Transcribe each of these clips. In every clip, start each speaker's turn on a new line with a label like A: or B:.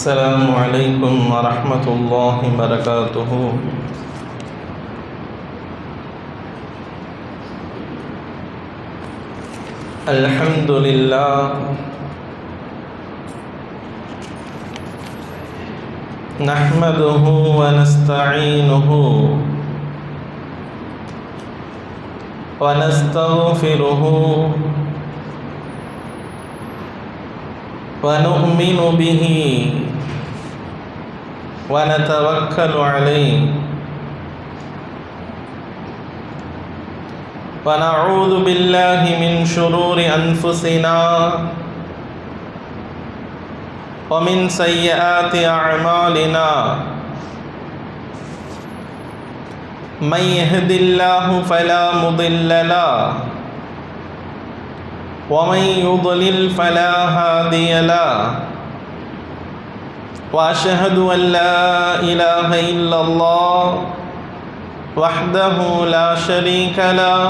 A: السلام عليكم ورحمة الله وبركاته. الحمد لله نحمده ونستعينه ونستغفره ونؤمن به ونتوكل عليه ونعوذ بالله من شرور أنفسنا ومن سيئات أعمالنا من يهد الله فلا مضل له ومن يضلل فلا هادي له وأشهد أن لا إله إلا الله وحده لا شريك له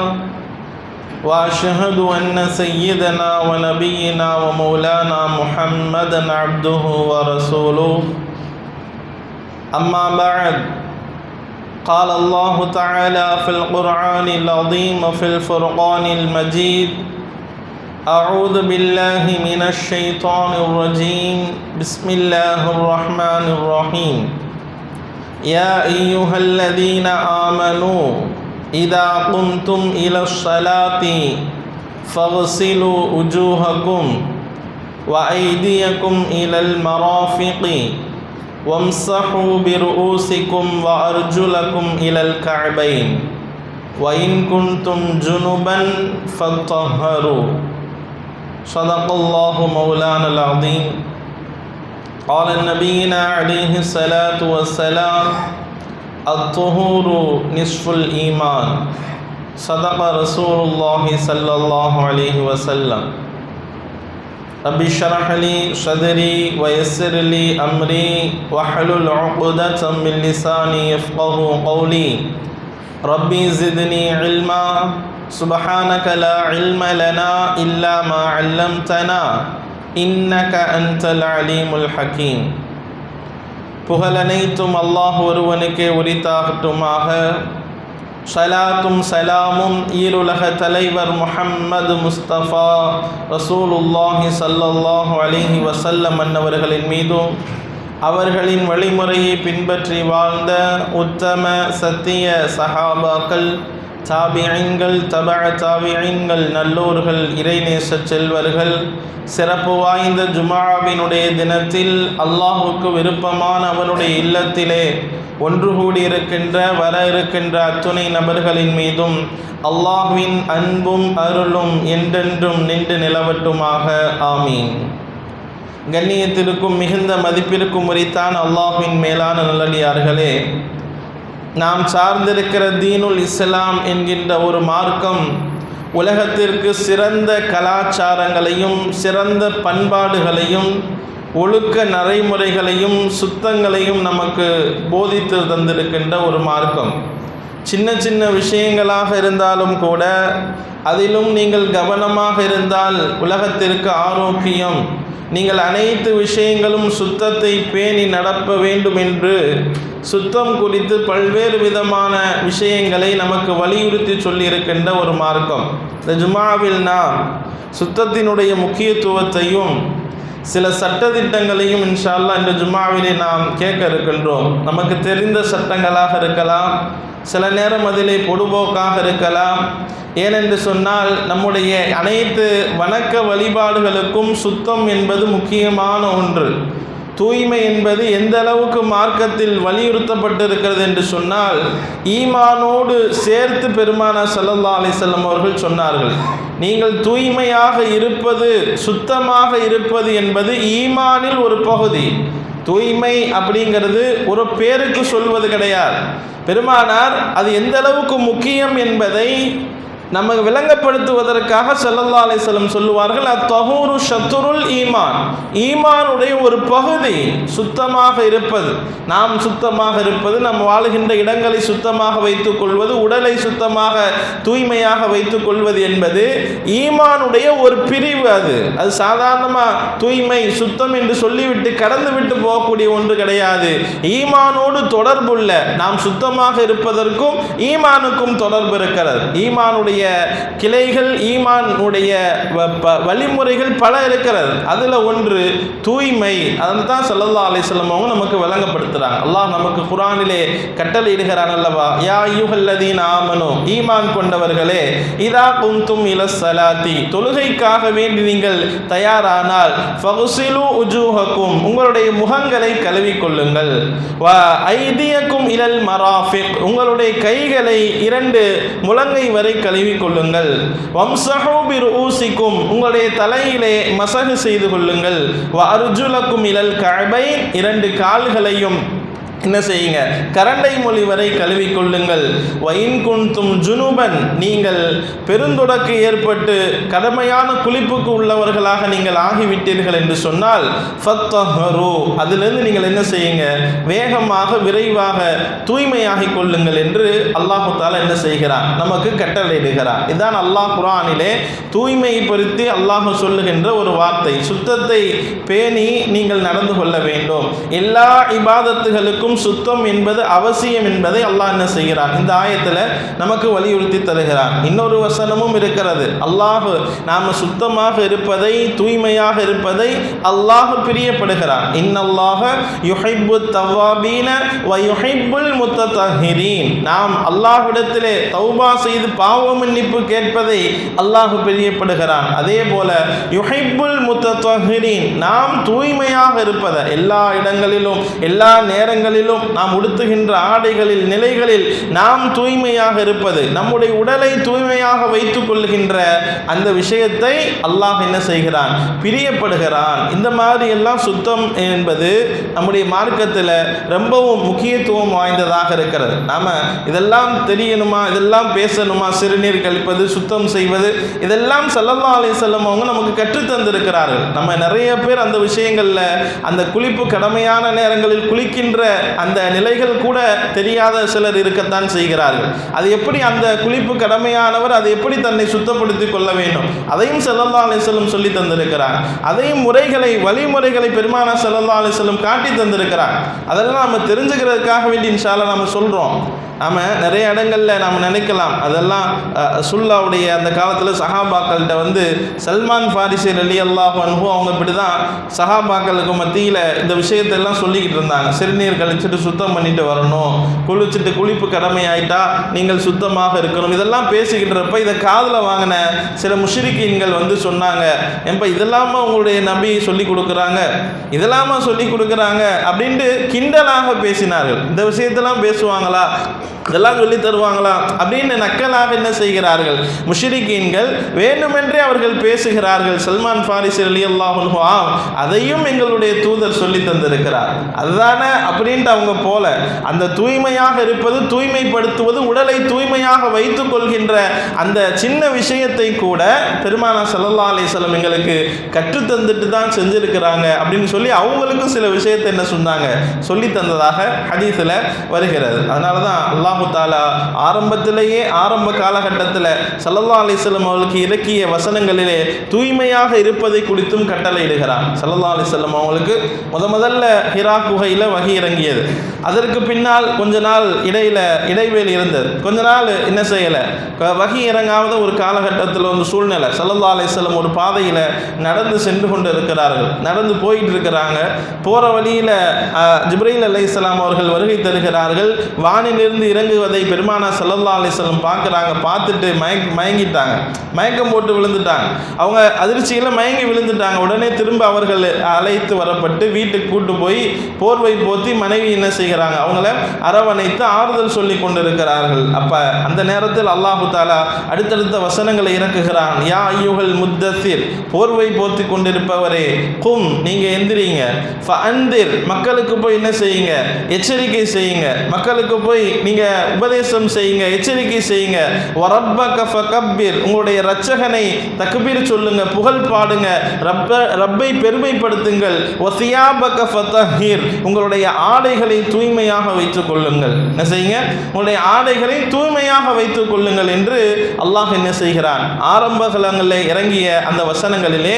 A: وأشهد أن سيدنا ونبينا ومولانا محمدا عبده ورسوله. أما بعد، قال الله تعالى في القرآن العظيم وفي الفرقان المجيد: أعوذ بالله من الشيطان الرجيم، بسم الله الرحمن الرحيم. يا أيها الذين آمنوا إذا قمتم إلى الصلاة فاغسلوا وجوهكم وأيديكم إلى المرافق وامسحوا برؤوسكم وأرجلكم إلى الكعبين وإن كنتم جنبا فاطهروا. صدق الله مولانا العظيم. قال نبينا عليه الصلاة والسلام: الطهور نصف الإيمان. صدق رسول الله صلى الله عليه وسلم. رب اشرح لي صدري ويسر لي أمري واحلل عقدة من لساني يفقه قولي. ربي زدني علما سبحانك لا علم لنا إلا ما علمتنا إنك أنت العليم الحكيم. புகழனைத்தும் அல்லாஹ் ஒருவனுக்கே உரித்தாகட்டுமாக. ஸலாத்தும் சலாமும் ஈருலக தலைவர் முஹம்மது முஸ்தபா ரசூலுல்லாஹி ஸல்லல்லாஹு அலைஹி வஸல்லம் அன்னவர்களின் மீதும் அவர்களின் வழிமுறையை பின்பற்றி வாழ்ந்த உத்தம சத்திய சஹாபாக்கள், தாபிஈன்கள், தாபிஈன்கள், நல்லோர்கள், இறைநேச செல்வர்கள், சிறப்பு வாய்ந்த ஜுமாவினுடைய தினத்தில் அல்லாஹுக்கு விருப்பமான அவனுடைய இல்லத்திலே ஒன்று கூடியிருக்கின்ற வர இருக்கின்ற அத்துணை நபர்களின் மீதும் அல்லாஹ்வின் அன்பும் அருளும் என்றென்றும் நின்று நிலவட்டுமாக. ஆமீன். கண்ணியத்திற்கும் மிகுந்த மதிப்பிற்கும் உரித்தான் அல்லாஹ்வின் மேலான நல்லடியார்களே, நாம் சார்ந்திருக்கிற தீனுல் இஸ்லாம் என்கின்ற ஒரு மார்க்கம் உலகத்திற்கு சிறந்த கலாச்சாரங்களையும் சிறந்த பண்பாடுகளையும் ஒழுக்க நடைமுறைகளையும் சுத்தங்களையும் நமக்கு போதித்து தந்திருக்கின்ற ஒரு மார்க்கம். சின்ன சின்ன விஷயங்களாக இருந்தாலும் கூட அதிலும் நீங்கள் கவனமாக இருந்தால் உலகத்திற்கு ஆரோக்கியம். நீங்கள் அனைத்து விஷயங்களும் சுத்தத்தை பேணி நடப்ப வேண்டும் என்று சுத்தம் குறித்து பல்வேறு விதமான விஷயங்களை நமக்கு வலியுறுத்தி சொல்லியிருக்கின்ற ஒரு மார்க்கம். இந்த ஜுமாவில் நாம் சுத்தத்தினுடைய முக்கியத்துவத்தையும் சில சட்டதிட்டங்களையும் இன்ஷா அல்லாஹ் இந்த ஜுமாவிலே நாம் கேட்க இருக்கின்றோம். நமக்கு தெரிந்த சட்டங்களாக இருக்கலாம், சில நேரம் அதிலே பொடுபோக்காக இருக்கலாம். ஏனென்று சொன்னால் நம்முடைய அனைத்து வணக்க வழிபாடுகளுக்கும் சுத்தம் என்பது முக்கியமான ஒன்று. தூய்மை என்பது எந்த அளவுக்கு மார்க்கத்தில் வலியுறுத்தப்பட்டிருக்கிறது என்று சொன்னால், ஈமானோடு சேர்த்து பெருமானார் ஸல்லல்லாஹு அலைஹி வஸல்லம் அவர்கள் சொன்னார்கள், நீங்கள் தூய்மையாக இருப்பது, சுத்தமாக இருப்பது என்பது ஈமானில் ஒரு பகுதி. தூய்மை அப்படிங்கிறது ஒரு பேருக்கு சொல்வது கிடையாது. பெருமானார் அது எந்த அளவுக்கு முக்கியம் என்பதை நம்ம விளங்கப்படுத்துவதற்காக ஸல்லல்லாஹு அலைஹி வஸல்லம் சொல்லுவார்கள், அத்தஹூரு ஷத்ருல் ஈமான், ஈமானுடைய ஒரு பகுதி சுத்தமாக இருப்பது. நாம் சுத்தமாக இருப்பது, நாம் வாழுகின்ற இடங்களை சுத்தமாக வைத்துக் கொள்வது, உடலை சுத்தமாக தூய்மையாக வைத்துக் கொள்வது என்பது ஈமானுடைய ஒரு பிரிவு. அது சாதாரணமாக தூய்மை சுத்தம் என்று சொல்லிவிட்டு கடந்து விட்டு போகக்கூடிய ஒன்று கிடையாது. ஈமானோடு தொடர்புள்ள, நாம் சுத்தமாக இருப்பதற்கும் ஈமானுக்கும் தொடர்பு இருக்கிறது. ஈமானுடைய கிளைகள், ஈமானுடைய வழிமுறைகள் பல இருக்கிறது. அதில் ஒன்று தூய்மை. அதனால தான் ஸல்லல்லாஹு அலைஹி வஸல்லம் அவங்க நமக்கு விளங்கப்படுத்துகிறாங்க. அல்லாஹ் நமக்கு குர்ஆனிலே கட்டளை இடுகிறான் அல்லவா, யா அய்யுஹல்லதீன ஆமனு, ஈமான் கொண்டவர்களே, இதா குந்தும் இலஸ் ஸலாத்தி, தொழுகைக்காக வேண்டி நீங்கள் தயாரானால், ஃபக்ஸிலு உஜூஹக்கும், உங்களுடைய முகங்களை கழுவிக்கொள்ளுங்கள், வ ஐதியக்கும் இலல் மராஃபிக், உங்களுடைய கைகளை 2 முழங்கை வரை கழுவிக்கொள்ளுங்கள், வம்ஸஹு பிருஊசிக்கும், உங்களுடைய தலையிலே மசஹ் செய்து கொள்ளுங்கள், வ அர்ஜுலக்கும் இலல் கஅபைன், 2 கால்களையும் என்ன செய்யுங்க, கரண்டை மொழி வரை கழுவிக்கொள்ளுங்கள். வைன் குன்தும் ஜுனுபன், நீங்கள் பெருந்தொடக்கு ஏற்பட்டு கடுமையான குளிப்புக்கு உள்ளவர்களாக நீங்கள் ஆகிவிட்டீர்கள் என்று சொன்னால், ஃபத்தஹரு, அதிலிருந்து நீங்கள் என்ன செய்யுங்க, வேகமாக விரைவாக தூய்மையாகிக் கொள்ளுங்கள் என்று அல்லாஹ் தஆலா என்ன செய்கிறான், நமக்கு கட்டளையிடுகிறான். இதுதான் அல்லாஹ் குர்ஆனிலே தூய்மையை பற்றி அல்லாஹ் சொல்லுகின்ற ஒரு வார்த்தை. சுத்தத்தை பேணி நீங்கள் நடந்து கொள்ள வேண்டும். எல்லா இபாதத்துகளுக்கும் சுத்தம் என்பது அவசியம் என்பதை அல்லாஹ் என்ன செய்கிறான், இந்த ஆயத்தில் நமக்கு வலியுறுத்தி தருகிறான். இன்னொரு வசனமும் இருக்கிறது. அல்லாஹ் நாம் சுத்தமாக இருப்பதை, தூய்மையாக இருப்பதை அல்லாஹ் பிரியப்படுகிறான். இன்னல்லாஹ யுஹிப்பு தவ்வாபீன வ யுஹிப்புல் முத்ததஹிரீன், நாம் அல்லாஹ்விடத்திலே தௌபா செய்து பாவ மன்னிப்பு கேட்பதை அல்லாஹ் பிரியப்படுகிறான். அதே போல யுஹிப்புல் முத்ததஹிரீன், நாம் தூய்மையாக இருப்பதை, எல்லா இடங்களிலும் எல்லா நேரங்களிலும் நாம் உடுத்துகின்ற ஆடைகளில், நிலைகளில் நாம் தூய்மையாக இருப்பது, நம்முடைய உடலை தூய்மையாக வைத்துக் கொள்கின்ற அந்த விஷயத்தை அல்லாஹ் என்ன செய்கிறான், பிரியப்படுகிறான். இந்த மாதிரி எல்லாம் சுத்தம் என்பது நம்முடைய மார்க்கத்தில் ரொம்பவும் முக்கியத்துவம் வாய்ந்ததாக இருக்கிறது. நாம இதெல்லாம் தெரியணுமா, இதெல்லாம் பேசணுமா, சிறுநீர் கழிப்பது, சுத்தம் செய்வது, இதெல்லாம் ஸல்லல்லாஹு அலைஹி வஸல்லம் அவங்க நமக்கு கற்றுத்தந்திருக்கிறார்கள். நம்ம நிறைய பேர் அந்த விஷயங்களில், அந்த குளிப்பு கடமையான நேரங்களில் குளிக்கின்ற அந்த நிலைகள் கூட தெரியாத சிலர் இருக்கத்தான் செய்கிறார்கள். அது எப்படி அந்த குளிப்பு கடமையானவர், அதை எப்படி தன்னை சுத்தப்படுத்திக் கொள்ள வேண்டும், அதையும் ஸல்லல்லாஹு அலைஹி வஸல்லம் சொல்லி தந்திருக்கிறார். அதையும் முறைகளை, வழிமுறைகளை பெருமானார் ஸல்லல்லாஹு அலைஹி வஸல்லம் காட்டி தந்திருக்கிறார். அதெல்லாம் நம்ம தெரிஞ்சுக்கிறதுக்காக வேண்டி இன்ஷா அல்லாஹ் நம்ம சொல்கிறோம். நாம் நிறைய இடங்களில் நாம் நினைக்கலாம், அதெல்லாம் சுல்லாவுடைய அந்த காலத்தில் சஹாபாக்கள்கிட்ட வந்து சல்மான் ஃபாரிசி ரலியல்லாஹு அன்ஹு அவங்க இப்படி தான் சஹாபாக்களுக்கு மத்தியில் இந்த விஷயத்தெல்லாம் சொல்லிக்கிட்டு இருந்தாங்க. சிறுநீர் கழிச்சிட்டு சுத்தம் பண்ணிட்டு வரணும், குளிச்சுட்டு குளிப்பு கடமையாயிட்டா நீங்கள் சுத்தமாக இருக்கணும், இதெல்லாம் பேசிக்கிட்டு இருப்ப இதை காதில் வாங்கின சில முஷ்ரிக்கீன்கள் வந்து சொன்னாங்க, ஏன்பா இதெல்லாமா உங்களுடைய நபி சொல்லி கொடுக்குறாங்க, இதெல்லாமா சொல்லி கொடுக்குறாங்க அப்படின்ட்டு கிண்டலாக பேசினார்கள். இந்த விஷயத்தெல்லாம் பேசுவாங்களா, இதெல்லாம் சொல்லி தருவாங்களா அப்படின்னு நக்கலாக என்ன செய்கிறார்கள் முஷ்ரிக்கீன்கள், வேண்டுமென்றே அவர்கள் பேசுகிறார்கள். சல்மான் ஃபாரிசி ரலியல்லாஹு அன்ஹு, அதையும் எங்களுடைய தூதர் சொல்லி தந்திருக்கிறார், அதுதானே அப்படின்ட்டு அவங்க போல அந்த தூய்மையாக இருப்பது, தூய்மைப்படுத்துவது, உடலை தூய்மையாக வைத்துக் கொள்கின்ற அந்த சின்ன விஷயத்தை கூட பெருமானார் ஸல்லல்லாஹு அலைஹி வஸல்லம் எங்களுக்கு கற்றுத்தந்துட்டு தான் செஞ்சிருக்கிறாங்க அப்படின்னு சொல்லி அவங்களுக்கும் சில விஷயத்தை என்ன சொன்னாங்க, சொல்லி தந்ததாக ஹதீஸில் வருகிறது. அதனால தான் அல்லாஹ் தஆலா ஆரம்பத்திலேயே, ஆரம்ப காலகட்டத்தில் ஸல்லல்லாஹு அலைஹி வஸல்லம் அவர்களுக்கு இறக்கிய வசனங்களிலே தூய்மையாக இருப்பதை குறித்தும் கட்டளையிடுகிறான். ஸல்லல்லாஹு அலைஹி வஸல்லம் அவங்களுக்கு முதல்ல ஹிரா குகையில் வஹி இறங்கியது. அதற்கு பின்னால் கொஞ்ச நாள் இடைவேளை இருந்தது. கொஞ்ச நாள் என்ன செய்யலை, வஹி இறங்காத ஒரு காலகட்டத்தில் வந்து சூழ்நிலை. ஸல்லல்லாஹு அலைஹி வஸல்லம் ஒரு பாதையில் நடந்து சென்று கொண்டு இருக்கிறார்கள், நடந்து போயிட்டு இருக்கிறாங்க. போகிற வழியில் ஜிப்ரீல் அலைஹிஸ்ஸலாம் அவர்கள் வருகை தருகிறார்கள். வானிலிருந்து இறங்குவதை பெருமானார் ஸல்லல்லாஹு அலைஹி வஸல்லம் பார்க்குறாங்க. பார்த்துட்டு மயங்கிட்டாங்க, மயக்கம் போட்டு விழுந்துட்டாங்க. அவங்க அதிர்ச்சியில் மயங்கி விழுந்துட்டாங்க. உடனே திரும்ப அவர்கள் அழைத்து வரப்பட்டு வீட்டுக்கு கூட்டு போய் போர்வை போத்தி மனைவி மனைவி என்ன செய்கிறாங்க, அவங்கள அரவணைத்து ஆறுதல் சொல்லி கொண்டிருக்கிறார்கள். அப்ப அந்த நேரத்தில் அல்லாஹு தாலா அடுத்தடுத்த வசனங்களை இறக்குகிறான். யா ஐயுகல் முத்தசிர், போர்வை போர்த்தி கொண்டிருப்பவரே, கும், நீங்க எந்திரிங்க, ஃபஅந்திர், மக்களுக்கு போய் என்ன செய்யுங்க, எச்சரிக்கை செய்யுங்க, மக்களுக்கு போய் நீங்க உபதேசம் செய்யுங்க, எச்சரிக்கை செய்யுங்க, வரப்பக ஃபகப்பிர், உங்களுடைய இரட்சகனை தக்பீர் சொல்லுங்க, புகழ் பாடுங்க, ரப்பை பெருமைப்படுத்துங்கள், வசியாபக ஃபதஹீர், உங்களுடைய ஆடைகளை தூய்மையாக வைத்துக் கொள்ளுங்கள். என்ன செய்யுங்க, உங்களுடைய ஆடைகளை தூய்மையாக வைத்துக் கொள்ளுங்கள் என்று அல்லாஹ் என்ன செய்கிறான். ஆரம்ப காலங்களில் இறங்கிய அந்த வசனங்களிலே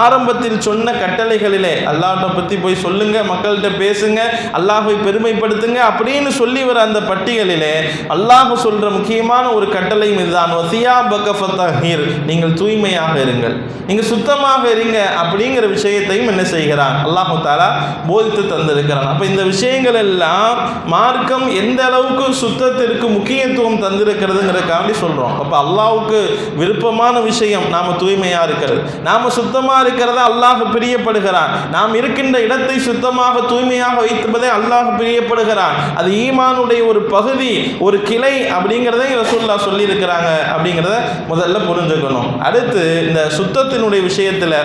A: ஆரம்பத்தில் சொன்ன கட்டளைகளிலே அல்லாஹ்வை பற்றி போய் சொல்லுங்க, மக்கள்கிட்ட பேசுங்க, அல்லாஹ்வை பெருமைப்படுத்துங்க அப்படின்னு சொல்லி வர அந்த பட்டியலிலே அல்லாஹ் சொல்ற முக்கியமான ஒரு கட்டளை இதுதான். வசியாபக ஃபதஹீர், நீங்கள் தூய்மையாக இருங்கள், நீங்க சுத்தமாக இருங்க அப்படிங்கிற விஷயத்தையும் என்ன செய்கிறான், அல்லாஹ் தஆலா போதித்து தந்திருக்கிறான். அப்ப இந்த விஷயங்கள் எல்லாம் மார்க்கம் எந்த அளவுக்கு சுத்தத்திற்கு முக்கியத்துவம் தந்திருக்கிறதுங்கிறதுக்காண்டி சொல்றோம். அப்ப அல்லாஹ்வுக்கு விருப்பமான விஷயம் நாம தூய்மையா இருக்கிறது, நாம சுத்தமா இருக்கிறத அல்லாஹ் பிரியப்படுகிறான். நாம் இருக்கின்ற இடத்தை சுத்தமாக தூய்மையாக வைத்திருப்பதை அல்லாஹ் பிரியப்படுகிறான். அது ஈமானுடைய ஒரு பகுதி, ஒரு கிளை அப்படிங்கிறதை ரசூலுல்லாஹ் சொல்லி இருக்கிறாங்க அப்படிங்கிறத முதல்ல புரிஞ்சுக்கணும். அடுத்து இந்த சுத்தத்தினுடைய விஷயத்துல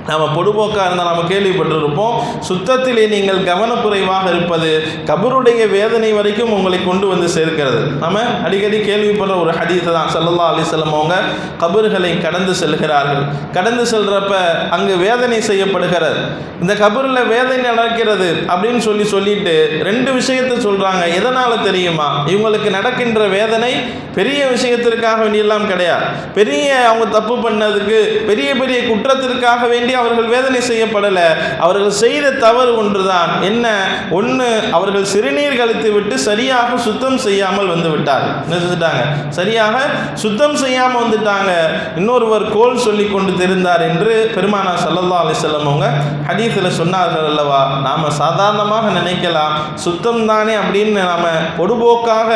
A: நாம் பொதுபோக்காக இருந்தால் நாம் கேள்விப்பட்டிருப்போம், சுத்தத்திலே நீங்கள் கவனக்குறைவாக இருப்பது கபருடைய வேதனை வரைக்கும் உங்களை கொண்டு வந்து சேர்க்கிறது. நம்ம அடிக்கடி கேள்விப்படுற ஒரு ஹதீஸ் தான். ஸல்லல்லாஹு அலைஹி வஸல்லம் அவங்க கபர்களை கடந்து செல்கிறார்கள். கடந்து செல்றப்ப அங்கு வேதனை செய்யப்படுகிறது, இந்த கபரில் வேதனை நடக்கிறது அப்படின்னு சொல்லிட்டு ரெண்டு விஷயத்தை சொல்றாங்க. எதனால தெரியுமா, இவங்களுக்கு நடக்கின்ற வேதனை பெரிய விஷயத்திற்காக வேண்டியெல்லாம் கிடையாது, பெரிய அவங்க தப்பு பண்ணதுக்கு பெரிய பெரிய குற்றத்திற்காக வேண்டி அவர்கள் வேதனை செய்யப்படல. அவர்கள் செய்த தவறு ஒன்றுதான். என்ன ஒன்று, அவர்கள் சிறுநீர் கழித்து விட்டு சரியாக சுத்தம் செய்யாமல் வந்து விட்டார். என்ன செஞ்சுட்டாங்க, சரியாக சுத்தம் செய்யாமல் வந்துட்டாங்க. இன்னொருவர் கோல் சொல்லி கொண்டு தெரிந்தார் என்று பெருமானார் ஸல்லல்லாஹு அலைஹி வஸல்லம் அவங்க ஹதீஸில் சொன்னார்கள் அல்லவா. நாம் சாதாரணமாக நினைக்கலாம் சுத்தம் தானே அப்படின்னு நாம் பொதுபோக்காக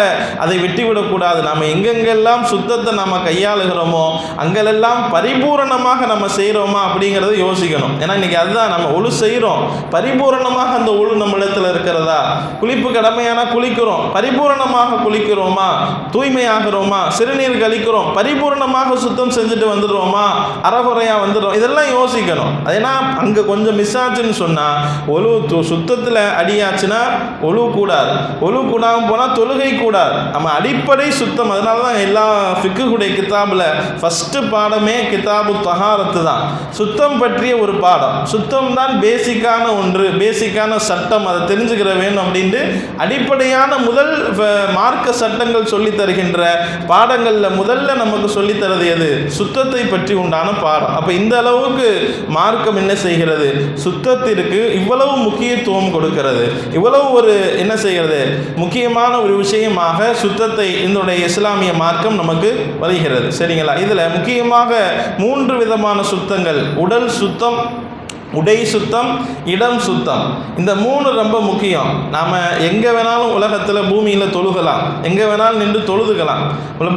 A: அதை விட்டுவிடக்கூடாது. நாம் எங்கெங்கெல்லாம் சுத்தத்தை நம்ம கையாளுகிறோமோ அங்கெல்லாம் பரிபூரணமாக நம்ம செய்கிறோமா அப்படிங்கிறத யோசிக்கணும். ஏன்னா இன்னைக்கு அதுதான், நம்ம ஒழு செய்கிறோம், பரிபூரணமாக அந்த ஒழு நம்ம இடத்துல இருக்கிறதா, குளிப்பு கடமையான குளிக்கிறோம், பரிபூரணமாக குளிக்கிறோமா, தூய்மையாகிறோமா, சிறுநீர் கழிக்கிறோம், பரிபூரணமாக சுத்தம் செஞ்சுட்டு வந்துடுறோமா, அறகுறையா வந்துடுறோம், இதெல்லாம் யோசிக்கணும். ஏன்னா அங்கே கொஞ்சம் மிஸ் ஆச்சுன்னு சொன்னால் ஒழு சுத்தத்தில் அடியாச்சுன்னா ஒழு கூடாது, ஒழு கூடாமல் போனால் தொழுகை கூடாது. நம்ம அடிப்படை சுத்தம். அதனால தான் எல்லா ஃபிக்குடைய கிதாபில் ஃபஸ்ட்டு பாடமே கிதாபு தஹாரத்து தான், சுத்தம் பற்றிய ஒரு பாடம். சுத்தம் தான் பேசிக்கான ஒன்று, பேசிக்கான சட்டம், அதை தெரிஞ்சுக்கிற வேணும் அப்படின்ட்டு அடிப்படையான முதல் மார்க்க சட்டங்கள் சொல்லி தருகின்ற பாடங்களில் முதல்ல நமக்கு சொல்லித்தரது எது, சுத்தத்தை பற்றி உண்டான பாடம். அப்போ இந்த அளவுக்கு மார்க்கம் என்ன செய்கிறது, சுத்தத்திற்கு இவ்வளவு முக்கியத்துவம் கொடுக்கிறது, இவ்வளவு ஒரு என்ன செய்கிறது, முக்கியமான ஒரு விஷயமாக சுத்தத்தை இதனுடைய இஸ்லாமிய மார்க்கம் நமக்கு வருகிறது. சரிங்களா. இதில் முக்கியமாக 3 விதமான சுத்தங்கள், உடல் சுத்தம், உடை சுத்தம், இடம் சுத்தம். இந்த 3 ரொம்ப முக்கியம். நாம் எங்கே வேணாலும் உலகத்தில் பூமியில் தொழுகலாம், எங்கே வேணாலும் நின்று தொழுதுக்கலாம்,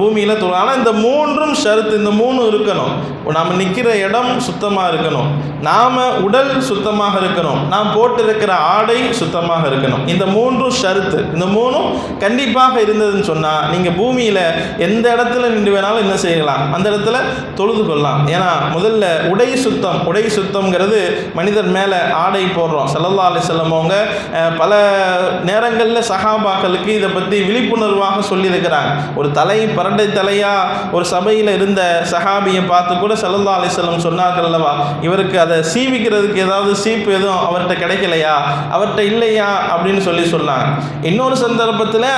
A: பூமியில் தொழு. ஆனால் இந்த 3ம் ஷரத்து, இந்த 3 இருக்கணும். நாம் நிற்கிற இடம் சுத்தமாக இருக்கணும், நாம் உடல் சுத்தமாக இருக்கணும், நாம் போட்டிருக்கிற ஆடை சுத்தமாக இருக்கணும். இந்த 3ம் ஷரத்து. இந்த 3ம் கண்டிப்பாக இருந்ததுன்னு சொன்னால் நீங்கள் பூமியில் எந்த இடத்துல நின்று வேணாலும் என்ன செய்யலாம், அந்த இடத்துல தொழுது கொள்ளலாம். ஏன்னா முதல்ல உடை சுத்தம். உடை சுத்தம்ங்கிறது மனிதர் மேலே ஆடை போடுறோம். ஸல்லல்லாஹு அலைஹி வஸல்லம் அவங்க பல நேரங்களில் சஹாபாக்களுக்கு இதை பற்றி விழிப்புணர்வாக சொல்லியிருக்கிறாங்க. ஒரு பரண்டை தலையாக ஒரு சபையில் இருந்த சஹாபியை பார்த்து கூட ஸல்லல்லாஹு அலைஹி வஸல்லம் சொன்னார்கள் அல்லவா, இவருக்கு அதை சீவிக்கிறதுக்கு ஏதாவது சீப்பு எதுவும் அவர்கிட்ட கிடைக்கலையா, அவர்கிட்ட இல்லையா அப்படின்னு சொன்னாங்க. இன்னொரு சந்தர்ப்பத்தில்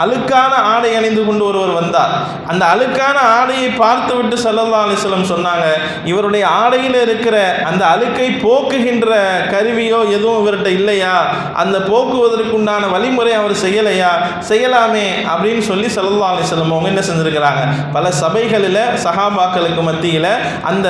A: அழுக்கான ஆடை அணிந்து கொண்டு ஒருவர் வந்தார். அந்த அழுக்கான ஆடையை பார்த்து விட்டு ஸல்லல்லாஹு அலைஹி வஸல்லம் சொன்னாங்க, இவருடைய ஆடையில் இருக்கிற அந்த அழுக்கை போக்குகின்ற கருவியோ எதுவும் இவர்கிட்ட இல்லையா, அந்த போக்குவதற்குண்டான வழிமுறை அவர் செய்யலையா, செய்யலாமே அப்படின்னு சொல்லி ஸல்லல்லாஹு அலைஹி வஸல்லம் அவங்க என்ன செஞ்சிருக்கிறாங்க, பல சபைகளில் சஹாபாக்களுக்கு மத்தியில் அந்த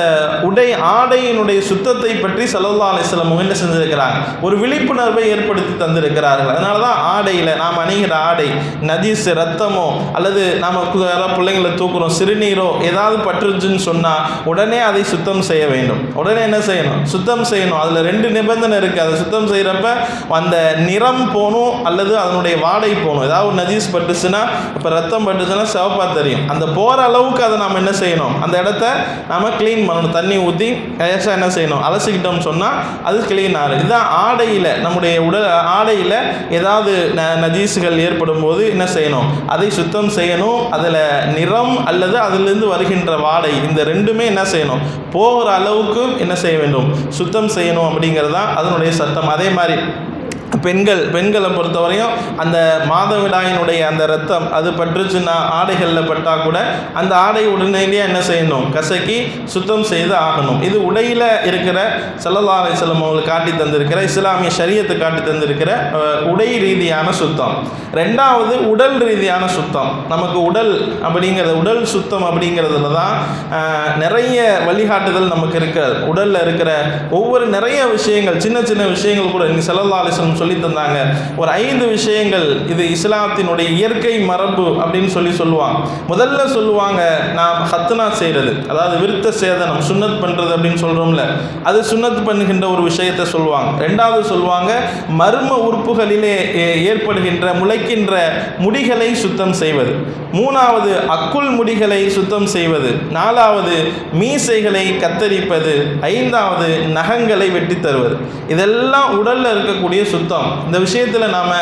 A: ஆடையினுடைய சுத்தத்தை பற்றி ஸல்லல்லாஹு அலைஹி வஸல்லம் அவங்க என்ன செஞ்சிருக்கிறாங்க, ஒரு விழிப்புணர்வை ஏற்படுத்தி தந்திருக்கிறார்கள். அதனால தான் ஆடையில் நாம் அணிகிற ஆடை நஜீஸ், ரத்தமோ அல்லது நாம் யாராவது பிள்ளைங்களை தூக்குறோம், சிறுநீரோ ஏதாவது பற்றுச்சுன்னு சொன்னால் உடனே அதை சுத்தம் செய்ய வேண்டும். உடனே என்ன செய்யணும்? சுத்தம் செய்யணும். அதில் 2 நிபந்தனை இருக்குது. அதை சுத்தம் செய்கிறப்ப அந்த நிறம் போகணும் அல்லது அதனுடைய வாடை போகணும். ஏதாவது ஒரு நஜீஸ் பட்டுச்சுன்னா, இப்போ ரத்தம் பட்டுச்சுன்னா சிவப்பாக தெரியும். அந்த போகிற அளவுக்கு அதை நம்ம என்ன செய்யணும்? அந்த இடத்த நம்ம க்ளீன் பண்ணணும். தண்ணி ஊற்றி லேசாக என்ன செய்யணும்? அலசிக்கிட்டோம்னு சொன்னால் அது க்ளீன் ஆகும். இதுதான் ஆடையில், நம்முடைய ஆடையில் ஏதாவது நஜீஸுகள் ஏற்படும் போது என்ன செய்யணும்? அதை சுத்தம் செய்யணும். அதில் நிறம் அல்லது அதிலிருந்து வருகின்ற வாடை, இந்த 2மே என்ன செய்யணும்? போகிற அளவுக்கு என்ன செய்ய வேண்டும்? சுத்தம் செய்யணும். அப்படிங்கிறது தான் அதனுடைய சட்டம். அதே மாதிரி பெண்களை பொறுத்தவரையும் அந்த மாதவிடாயினுடைய அந்த ரத்தம் அது பற்றுச்சுன்னா ஆடைகளில் பட்டால் கூட அந்த ஆடை உடனடியாக என்ன செய்யணும்? கசக்கி சுத்தம் செய்து ஆகணும். இது உடையில் இருக்கிற ஸல்லல்லாஹு அலைஹி வஸல்லம் அவங்களுக்கு காட்டி தந்திருக்கிற, இஸ்லாமிய ஷரியத்தை காட்டி தந்திருக்கிற உடை ரீதியான சுத்தம். 2வது உடல் ரீதியான சுத்தம். நமக்கு உடல் அப்படிங்கிறது, உடல் சுத்தம் அப்படிங்கிறதுல தான் நிறைய வழிகாட்டுதல் நமக்கு இருக்கிறது. உடலில் இருக்கிற ஒவ்வொரு நிறைய விஷயங்கள், சின்ன சின்ன விஷயங்கள் கூட நீங்கள் ஸல்லல்லாஹு அலைஹி வஸல்லம் சொல்லி தந்தாங்க. ஒரு 5 விஷயங்கள் இது இஸ்லாத்தினுடைய இயற்கை மரபு அப்படின்னு சொல்லுவாங்க. முதல்ல சொல்லுவாங்க, நாம் ஹத்னா செய்கிறது, அதாவது விருத்த சேதனம், சுன்னத் பண்ணுறது அப்படின்னு சொல்கிறோம்ல, அது சுன்னத் பண்ணுகின்ற ஒரு விஷயத்தை சொல்லுவாங்க. 2வது சொல்லுவாங்க, மர்ம உறுப்புகளிலே ஏற்படுகின்ற முளைக்கின்ற முடிகளை சுத்தம் செய்வது. 3வது அக்குள் முடிகளை சுத்தம் செய்வது. 4வது மீசைகளை கத்தரிப்பது. 5வது நகங்களை வெட்டி தருவது. இதெல்லாம் உடலில் இருக்கக்கூடிய சுத்தம். இந்த விஷயத்தில் நாம்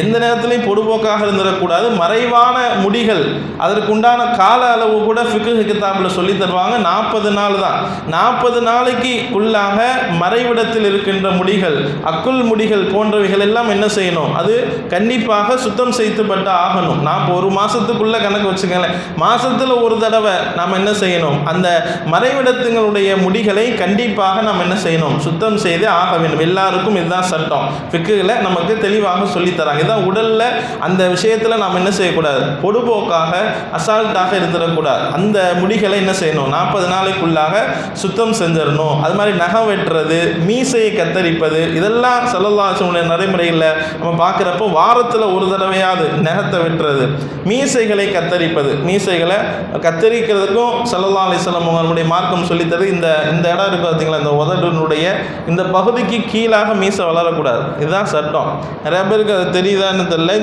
A: எந்த நேரத்திலையும் பொடுபோக்காக இருந்துடக்கூடாது. மறைவான முடிகள், அதற்குண்டான கால அளவு கூட ஃபிக்ஹ் கிதாபில் சொல்லி தருவாங்க. 40 நாள் தான். 40 நாளைக்கு உள்ளாக மறைவிடத்தில் இருக்கின்ற முடிகள், அக்குள் முடிகள் போன்றவைகள் எல்லாம் என்ன செய்யணும்? அது கண்டிப்பாக சுத்தம் செய்யப்பட்டு ஆகணும். நான் இப்போ 1 மாதத்துக்குள்ள கணக்கு வச்சுக்கங்களேன், மாதத்தில் ஒரு தடவை நாம் என்ன செய்யணும்? அந்த மறைவிடத்துங்களுடைய முடிகளை கண்டிப்பாக நாம் என்ன செய்யணும்? சுத்தம் செய்து ஆக வேண்டும். எல்லாருக்கும் இதுதான் சட்டம். ஃபிக்ஹில் நமக்கு தெளிவாக சொல்லித்தராங்க. இதான் உடலில் அந்த விஷயத்தில் நாம் என்ன செய்யக்கூடாது? பொடுபோக்காக அசால்ட்டாக இருந்துடக்கூடாது. அந்த முடிகளை என்ன செய்யணும்? 40 நாளைக்குள்ளாக சுத்தம் செஞ்சிடணும். அது மாதிரி நகம் வெட்டுறது, மீசையை கத்தரிப்பது, இதெல்லாம் ஸல்லல்லாஹு அலைஹி வஸல்லம் நடைமுறையில் நம்ம பார்க்குறப்போ வாரத்தில் ஒரு தடவையாவது நகத்தை வெட்டுறது, மீசைகளை கத்தரிப்பது. மீசைகளை கத்தரிக்கிறதுக்கும் ஸல்லல்லாஹு அலைஹி வஸல்லம் அவங்களுடைய மார்க்கம் சொல்லித்தரு. இந்த இடம் இருக்குது பார்த்தீங்களா, இந்த உதடுனுடைய இந்த பகுதிக்கு கீழாக மீசை வளரக்கூடாது. இதுதான் சட்டம். நிறைய பேருக்கு அது தெரியுதான்னு தெரியல.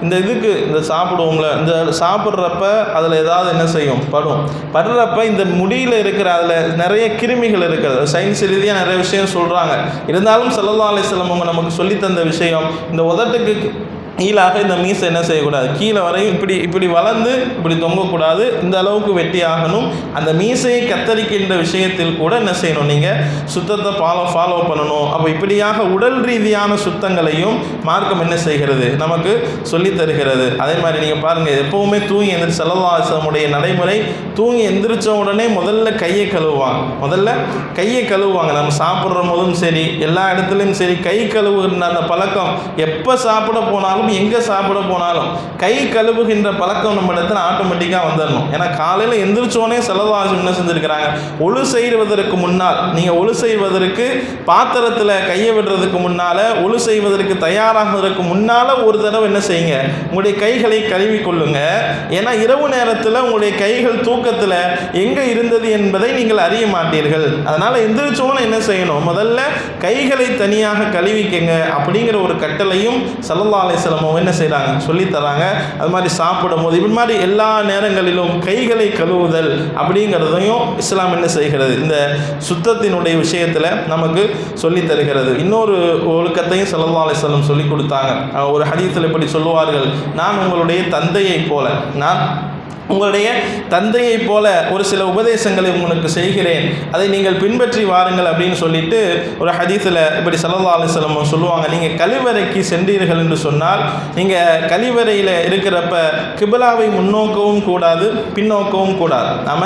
A: இந்த இதுக்கு இந்த சாப்பிடுவோம்ல, இந்த சாப்பிட்றப்ப அதில் ஏதாவது என்ன செய்யும்? படுறப்ப இந்த முடியில் இருக்கிற அதில் நிறைய கிருமிகள் இருக்கிறது. சயின்ஸ் ரீதியாக நிறைய விஷயம் சொல்கிறாங்க. இருந்தாலும் ஸல்லல்லாஹு அலைஹி வஸல்லம் அவங்க நமக்கு சொல்லித்தந்த விஷயம், இந்த உதட்டுக்கு கீழாக இந்த மீசை என்ன செய்யக்கூடாது? கீழே வரையும் இப்படி வளர்ந்து இப்படி தொங்கக்கூடாது. இந்த அளவுக்கு வெட்டி ஆகணும். அந்த மீசையை கத்தரிக்கின்ற விஷயத்தில் கூட என்ன செய்யணும்? நீங்கள் சுத்தத்தை ஃபாலோ பண்ணணும். அப்போ இப்படியாக உடல் ரீதியான சுத்தங்களையும் மார்க்கம் என்ன செய்கிறது? நமக்கு சொல்லித் தருகிறது. அதே மாதிரி நீங்கள் பாருங்கள், எப்போவுமே தூங்கி எந்திரிச்சு ஸல்லல்லாஹு அலைஹி வஸல்லம் நடைமுறை, தூங்கி எந்திரிச்ச உடனே முதல்ல கையை கழுவுவாங்க. நம்ம சாப்பிட்ற போதும் சரி, எல்லா இடத்துலையும் சரி, கை கழுவுகின்ற அந்த பழக்கம், எப்போ சாப்பிட போனாலும் எங்கே சாப்பிட போனாலும் கை கழுவுகின்ற பழக்கம் நம்ம இடத்துல ஆட்டோமேட்டிக்காக வந்துடணும். ஏன்னா காலையில் எந்திரிச்சோடனே ஸல்லல்லாஹு அலைஹி வஸல்லம் என்ன செஞ்சுருக்கிறாங்க? ஒழு செய்வதற்கு முன்னால், நீங்கள் ஒழு செய்வதற்கு பாத்திரத்தில் கையை விடுறதுக்கு முன்னால், ஒழு செய்வதற்கு தயாராகிறதுக்கு முன்னால் ஒரு தடவை என்ன செய்யுங்க? உங்களுடைய கைகளை கழுவி கொள்ளுங்க. ஏன்னா இரவு நேரத்தில் உங்களுடைய கைகள் தூக்கத்தில் எங்கே இருந்தது என்பதை நீங்கள் அறிய மாட்டீர்கள். அதனால் எந்திரிச்சோன்னு என்ன செய்யணும்? முதல்ல கைகளை தனியாக கழுவிக்கங்க அப்படிங்கிற ஒரு கட்டளையும் ஸல்லல்லாஹு அலைஹி வஸல்லம் என்ன செய்கிறாங்க? சொல்லித்தராங்க. அது மாதிரி சாப்பிடும் போது இப்படி மாதிரி எல்லா நேரங்களிலும் கைகளை கழுவுதல் அப்படிங்கிறதையும் இஸ்லாம் என்ன செய்கிறது? இந்த சுத்தத்தினுடைய விஷயத்தில் நமக்கு சொல்லித் தருகிறது. இன்னொரு ஒழுக்கத்தையும் ஸல்லல்லாஹு அலைஹி வஸல்லம் சொல்லி கொடுத்தாங்க. ஒரு ஹதீஸில் இப்படி சொல்லுவார்கள், நான் உங்களுடைய தந்தையைப் போல, உங்களுடைய தந்தையைப் போல ஒரு சில உபதேசங்களை உங்களுக்கு செய்கிறேன், அதை நீங்கள் பின்பற்றி வாருங்கள் அப்படின்னு சொல்லிட்டு ஒரு ஹதீஸில் இப்படி ஸல்லல்லாஹு அலைஹி வஸல்லம் சொல்லுவாங்க. நீங்கள் கழிவறைக்கு சென்றீர்கள் என்று சொன்னால், நீங்கள் கழிவறையில் இருக்கிறப்ப கிபிலாவை முன்னோக்கவும் கூடாது, பின்னோக்கவும் கூடாது. நாம்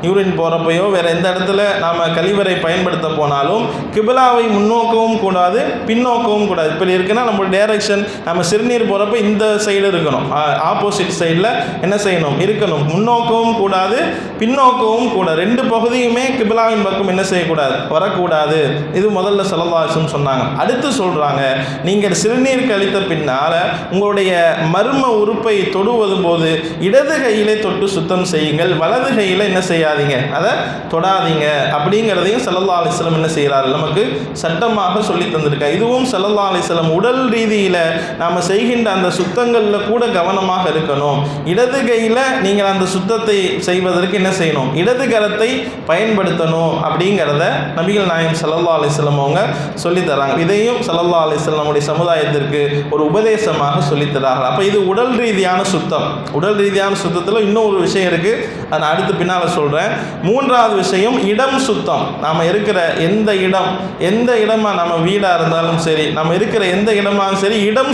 A: யூரின் போகிறப்பையோ வேறு எந்த இடத்துல நாம் கழிவறை பயன்படுத்த போனாலும் கிபிலாவை முன்னோக்கவும் கூடாது, பின்னோக்கவும் கூடாது. இப்படி இருக்குன்னா நம்ம டைரக்ஷன், நம்ம சிறுநீர் போகிறப்ப இந்த சைடு இருக்கணும், ஆப்போசிட் சைடில் என்ன செய்யணும்? இருக்க இருக்கணும். முன்னோக்கவும் கூடாது, பின்னோக்கவும் கூட, ரெண்டு பகுதியுமே கிபிலாவின் பக்கம் என்ன செய்யக்கூடாது, வரக்கூடாது. இது முதல்ல ஸல்லல்லாஹு அலைஹி வஸல்லம் சொன்னாங்க. அடுத்து சொல்கிறாங்க, நீங்கள் சிறுநீர் கழித்த பின்னால் உங்களுடைய மர்ம உறுப்பை தொடுவது போது இடது கையிலே தொட்டு சுத்தம் செய்யுங்கள், வலது கையில் என்ன செய்யாதீங்க, அதை தொடாதீங்க அப்படிங்கிறதையும் ஸல்லல்லாஹு அலைஹி வஸல்லம் என்ன செய்கிறார், நமக்கு சட்டமாக சொல்லி தந்திருக்கார். இதுவும் ஸல்லல்லாஹு அலைஹி வஸல்லம் உடல் ரீதியில் நாம் செய்கின்ற அந்த சுத்தங்களில் கூட கவனமாக இருக்கணும். இடது கையில் நீங்கள் அந்த சுத்தத்தை செய்வதற்கு என்ன செய்யணும், இடது கரத்தை பயன்படுத்தணும் அப்படிங்கிறத நபிகள் நாயகம் ஸல்லல்லாஹு அலைஹி வஸல்லம் அவங்க சொல்லித்தராங்க. இதையும் ஸல்லல்லாஹு அலைஹி வஸல்லம் நம்முடைய சமுதாயத்திற்கு ஒரு உபதேசமாக சொல்லித்தராங்க. அப்போ இது உடல் ரீதியான சுத்தம். உடல் ரீதியான சுத்தத்தில் இன்னொரு விஷயம் இருக்குது, அதை நான் அடுத்து பின்னால் சொல்கிறேன். மூன்றாவது விஷயம் இடம் சுத்தம். நாம் இருக்கிற எந்த இடமா, நம்ம வீடாக இருந்தாலும் சரி, நம்ம இருக்கிற எந்த இடமாலும் சரி, இடம்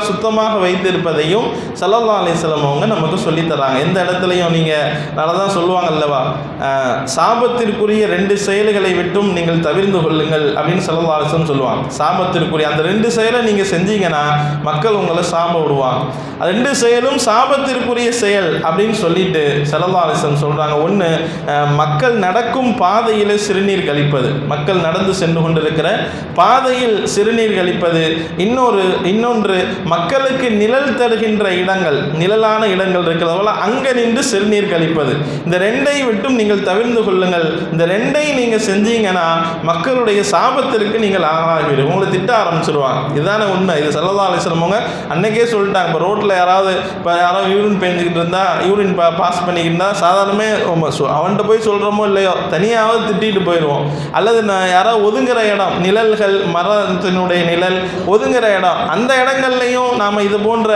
A: சுத்தமாக வைத்திருப்பதையும் ஸல்லல்லாஹு அலைஹி வஸல்லம் அவங்க நமக்கு சொல்லித்தராங்க. எந்த இடத்துலையும் நீங்கள் நல்லா தான் சொல்லுவாங்க அல்லவா, சாபத்திற்குரிய 2 செயல்களை விட்டும் நீங்கள் தவிர்ந்து கொள்ளுங்கள் அப்படின்னு ஸல்லல்லாஹு அலைஹி வஸல்லம் சொல்லுவாங்க. சாபத்திற்குரிய அந்த 2 செயலை நீங்கள் செஞ்சீங்கன்னா மக்கள் உங்களை சாப விடுவாங்க. 2 செயலும் சாபத்திற்குரிய செயல் அப்படின்னு சொல்லிட்டு ஸல்லல்லாஹு அலைஹி வஸல்லம் சொல்கிறாங்க. ஒன்று, மக்கள் நடக்கும் பாதையில் சிறுநீர் கழிப்பது, மக்கள் நடந்து சென்று கொண்டிருக்கிற பாதையில் சிறுநீர் கழிப்பது. இன்னொன்று மக்களுக்கு நிழல் தருகின்ற இடங்கள், நிழலான இடங்கள் இருக்கிறதோல அங்கே நின்று சிறுநீர் கழிப்பது. இந்த 2ஐ விட்டும் நீங்கள் தவிர்ந்து கொள்ளுங்கள். இந்த 2ஐ நீங்கள் செஞ்சீங்கன்னா மக்களுடைய சாபத்திற்கு நீங்கள் ஆளாகிவிடும், உங்களை திட்ட ஆரம்பிச்சிருவாங்க. இதுதானே உண்மை. இது ஸல்லல்லாஹு அலைஹி வஸல்லம் அவங்க அன்னைக்கே சொல்லிட்டாங்க. இப்போ ரோட்டில் யாராவது யூரின் பேஞ்சிக்கிட்டு இருந்தால், யூரின் பாஸ் பண்ணிக்கிட்டு இருந்தால், சாதாரணமே அவன்கிட்ட போய் சொல்கிறோமோ இல்லையோ தனியாவது திட்டிட்டு போயிடுவோம். அல்லது யாராவது ஒதுங்குற இடம், நிழல்கள், மரத்தினுடைய நிழல் ஒதுங்குற இடம், அந்த இடங்கள்லையும் நாம் இது போன்ற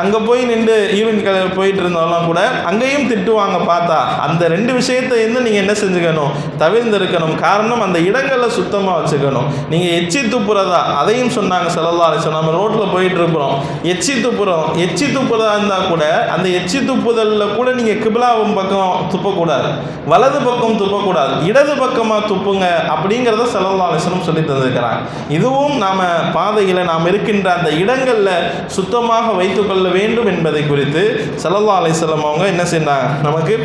A: அங்கே போய் நின்று யூரின் போயிட்டு இருந்தோம்லாம் கூட அங்கேயும் திட்டுவாங்க. பார்த்தா அந்த 2 விஷயத்தை நீங்கள் என்ன செஞ்சுக்கணும், தவிர்ந்திருக்கணும். காரணம், அந்த இடங்களை சுத்தமாக வச்சுக்கணும். நீங்கள் எச்சி துப்புறதா, அதையும் சொன்னாங்க ஸல்லல்லாஹு அலைஹி வஸல்லம். நம்ம ரோட்டில் போயிட்டு இருக்கிறோம், எச்சி துப்புறதா இருந்தால் கூட அந்த எச்சி துப்புதலில் கூட நீங்கள் கிபிலாவும் பக்கம் துப்பக்கூடாது, வலது பக்கம் துப்பக்கூடாது, இடது பக்கமாக துப்புங்க அப்படிங்கிறத ஸல்லல்லாஹு அலைஹி வஸல்லம் சொல்லி தந்திருக்கிறாங்க. இதுவும் நாம் பாதையில் நாம் இருக்கின்ற அந்த இடங்களில் சுத்தமாக வைத்துக்கொள்ள வேண்டும் என்பதை குறித்து ஸல்லல்லாஹு அலைஹி வஸல்லம் அவங்க என்ன செய்றாங்க, நமக்கு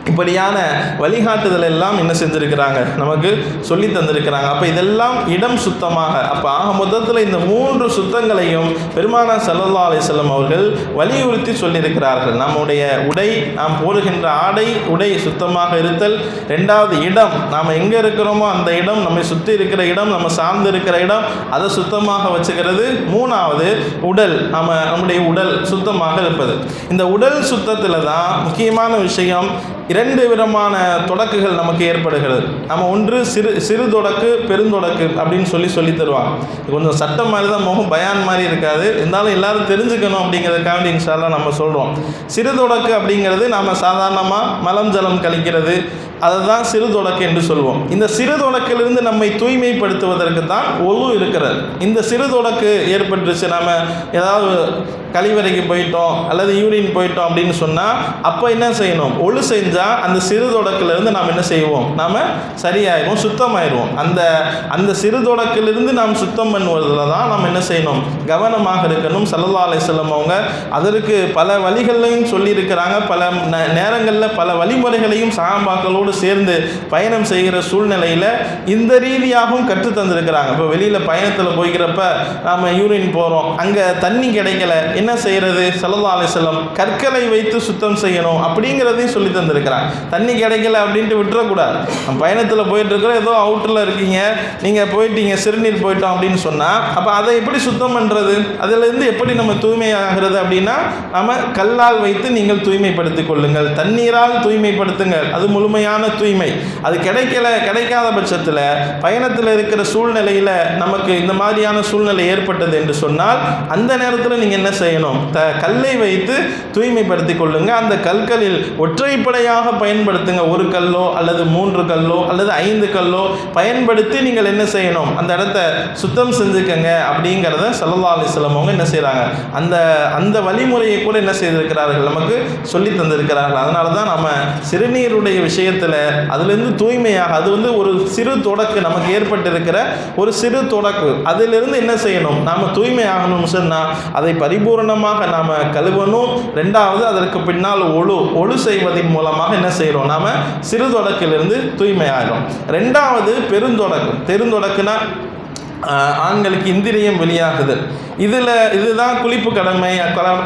A: இப்படியான வழிகாட்டுதல் எல்லாம் என்ன செஞ்சுருக்கிறாங்க, நமக்கு சொல்லி தந்திருக்கிறாங்க. அப்போ இதெல்லாம் இடம் சுத்தமாக. அப்போ ஆக மொத்தத்தில் இந்த 3 சுத்தங்களையும் பெருமானார் ஸல்லல்லாஹு அலைஹி வஸல்லம் அவர்கள் வலியுறுத்தி சொல்லியிருக்கிறார்கள். நம்முடைய உடை, நாம் போடுகின்ற உடை சுத்தமாக இருத்தல். 2வது இடம், நாம் எங்கே இருக்கிறோமோ அந்த இடம், நம்மை சுற்றி இருக்கிற இடம், நம்ம சார்ந்து இருக்கிற இடம், அதை சுத்தமாக வச்சுக்கிறது. 3வது உடல், நம்முடைய உடல் சுத்தமாக இருப்பது. இந்த உடல் சுத்தத்தில் தான் முக்கியமான விஷயம், 2 விதமான தொடக்குகள் நமக்கு ஏற்படுகிறது. நம்ம ஒன்று சிறு தொடக்கு, பெருந்தொடக்கு அப்படின்னு சொல்லி தருவாங்க. கொஞ்சம் சட்டம் மாதிரி தான் போகும், பயான் மாதிரி இருக்காது. இருந்தாலும் எல்லாரும் தெரிஞ்சுக்கணும் அப்படிங்கிறதுக்காண்டி இன்ஷா அல்லாஹ் நம்ம சொல்கிறோம். சிறு தொடக்கு அப்படிங்கிறது நாம் சாதாரணமாக மலம் ஜலம் கழிக்கிறது, அதை தான் சிறு தொடக்கு என்று சொல்வோம். இந்த சிறு தொடக்கிலிருந்து நம்மை தூய்மைப்படுத்துவதற்கு தான் ஒழு இருக்கிறது. இந்த சிறு தொடக்கு ஏற்பட்டுருச்சு, நம்ம ஏதாவது கழிவறைக்கு போயிட்டோம் அல்லது யூரின் போயிட்டோம் அப்படின்னு சொன்னால் அப்போ என்ன செய்யணும், ஒழு செஞ்சால் அந்த சிறு தொடக்கிலிருந்து நாம் என்ன செய்வோம், நாம் சரியாயிடுவோம், சுத்தமாயிடுவோம். அந்த சிறு தொடக்கிலிருந்து நாம் சுத்தம் பண்ணுவதில் தான் நாம் என்ன செய்யணும், கவனமாக இருக்கணும். ஸல்லல்லாஹு அலைஹி வஸல்லம் அவங்க அதற்கு பல வழிகளையும் சொல்லியிருக்கிறாங்க. பல நேரங்களில் பல வழிமுறைகளையும் சஹாபாக்களோடு சேர்ந்து பயணம் செய்கிற சூழ்நிலையில் இந்த ரீதியாகவும் கற்று தந்திருக்கிறாங்க. இப்போ வெளியில் பயணத்தில் போய்க்கிறப்ப நாம் யூரின் போகிறோம், அங்கே தண்ணி கிடைக்கல, என்ன செய்கிறது, ஸல்லல்லாஹு அலைஹி வஸல்லம் கற்களை வைத்து சுத்தம் செய்யணும் அப்படிங்கிறதையும் சொல்லி தந்திருக்கிறாங்க. தண்ணி கிடைக்கல அப்படின்ட்டு விட்டுறக்கூடாது. நம்ம பயணத்தில் போயிட்டு இருக்கிறோம், ஏதோ அவுட்டரில் இருக்கீங்க, நீங்கள் போயிட்டீங்க, சிறுநீர் போயிட்டோம் அப்படின்னு சொன்னால் அப்போ அதை எப்படி சுத்தம் பண்ணுறது, அதிலிருந்து எப்படி நம்ம தூய்மையாகிறது அப்படின்னா நம்ம கல்லால் வைத்து நீங்கள் தூய்மைப்படுத்திக் கொள்ளுங்கள், தண்ணீரால் தூய்மைப்படுத்துங்கள், அது முழுமையான தூய்மை. அது கிடைக்காத பட்சத்தில் பயணத்தில் இருக்கிற சூழ்நிலையில் நமக்கு இந்த மாதிரியான சூழ்நிலை ஏற்பட்டது என்று சொன்னால் அந்த நேரத்தில் நீங்கள் என்ன செய்யணும், கல்லை வைத்து தூய்மைப்படுத்திக் கொள்ளுங்க. அந்த கற்களில் ஒற்றைப்படையாக பயன்படுத்துங்க. 1 கல்லோ அல்லது 3 கல்லோ அல்லது 5 கல்லோ பயன்படுத்தி நீங்கள் என்ன செய்யணும், அந்த இடத்த சுத்தம் செஞ்சுக்கங்க அப்படிங்கிறத ஸல்லல்லாஹு அலைஹி வஸல்லம் அவங்க என்ன செய்கிறாங்க, அந்த வழிமுறையை கூட என்ன செய்திருக்கிறார்கள், நமக்கு சொல்லி தந்திருக்கிறார்கள். அதனால தான் நம்ம சிறுநீருடைய விஷயத்தில் அதிலிருந்து தூய்மையாக, அது ஒரு சிறு தொடக்கு, நமக்கு ஏற்பட்டிருக்கிற ஒரு சிறு தொடக்கு, அதிலிருந்து என்ன செய்யணும், நாம் தூய்மை ஆகணும்னு சொன்னால் அதை பரிபூர்ண பரிபூரணமாக நாம் கழுவணும். ரெண்டாவது அதற்கு பின்னால் ஒழு செய்வதன் மூலமாக என்ன செய்கிறோம், நாம் சிறு தொடக்கிலிருந்து தூய்மையாகிறோம். ரெண்டாவது பெருந்தொடக்குனா ஆண்களுக்கு இந்திரியம் வெளியாகுது. இதுதான் குளிப்பு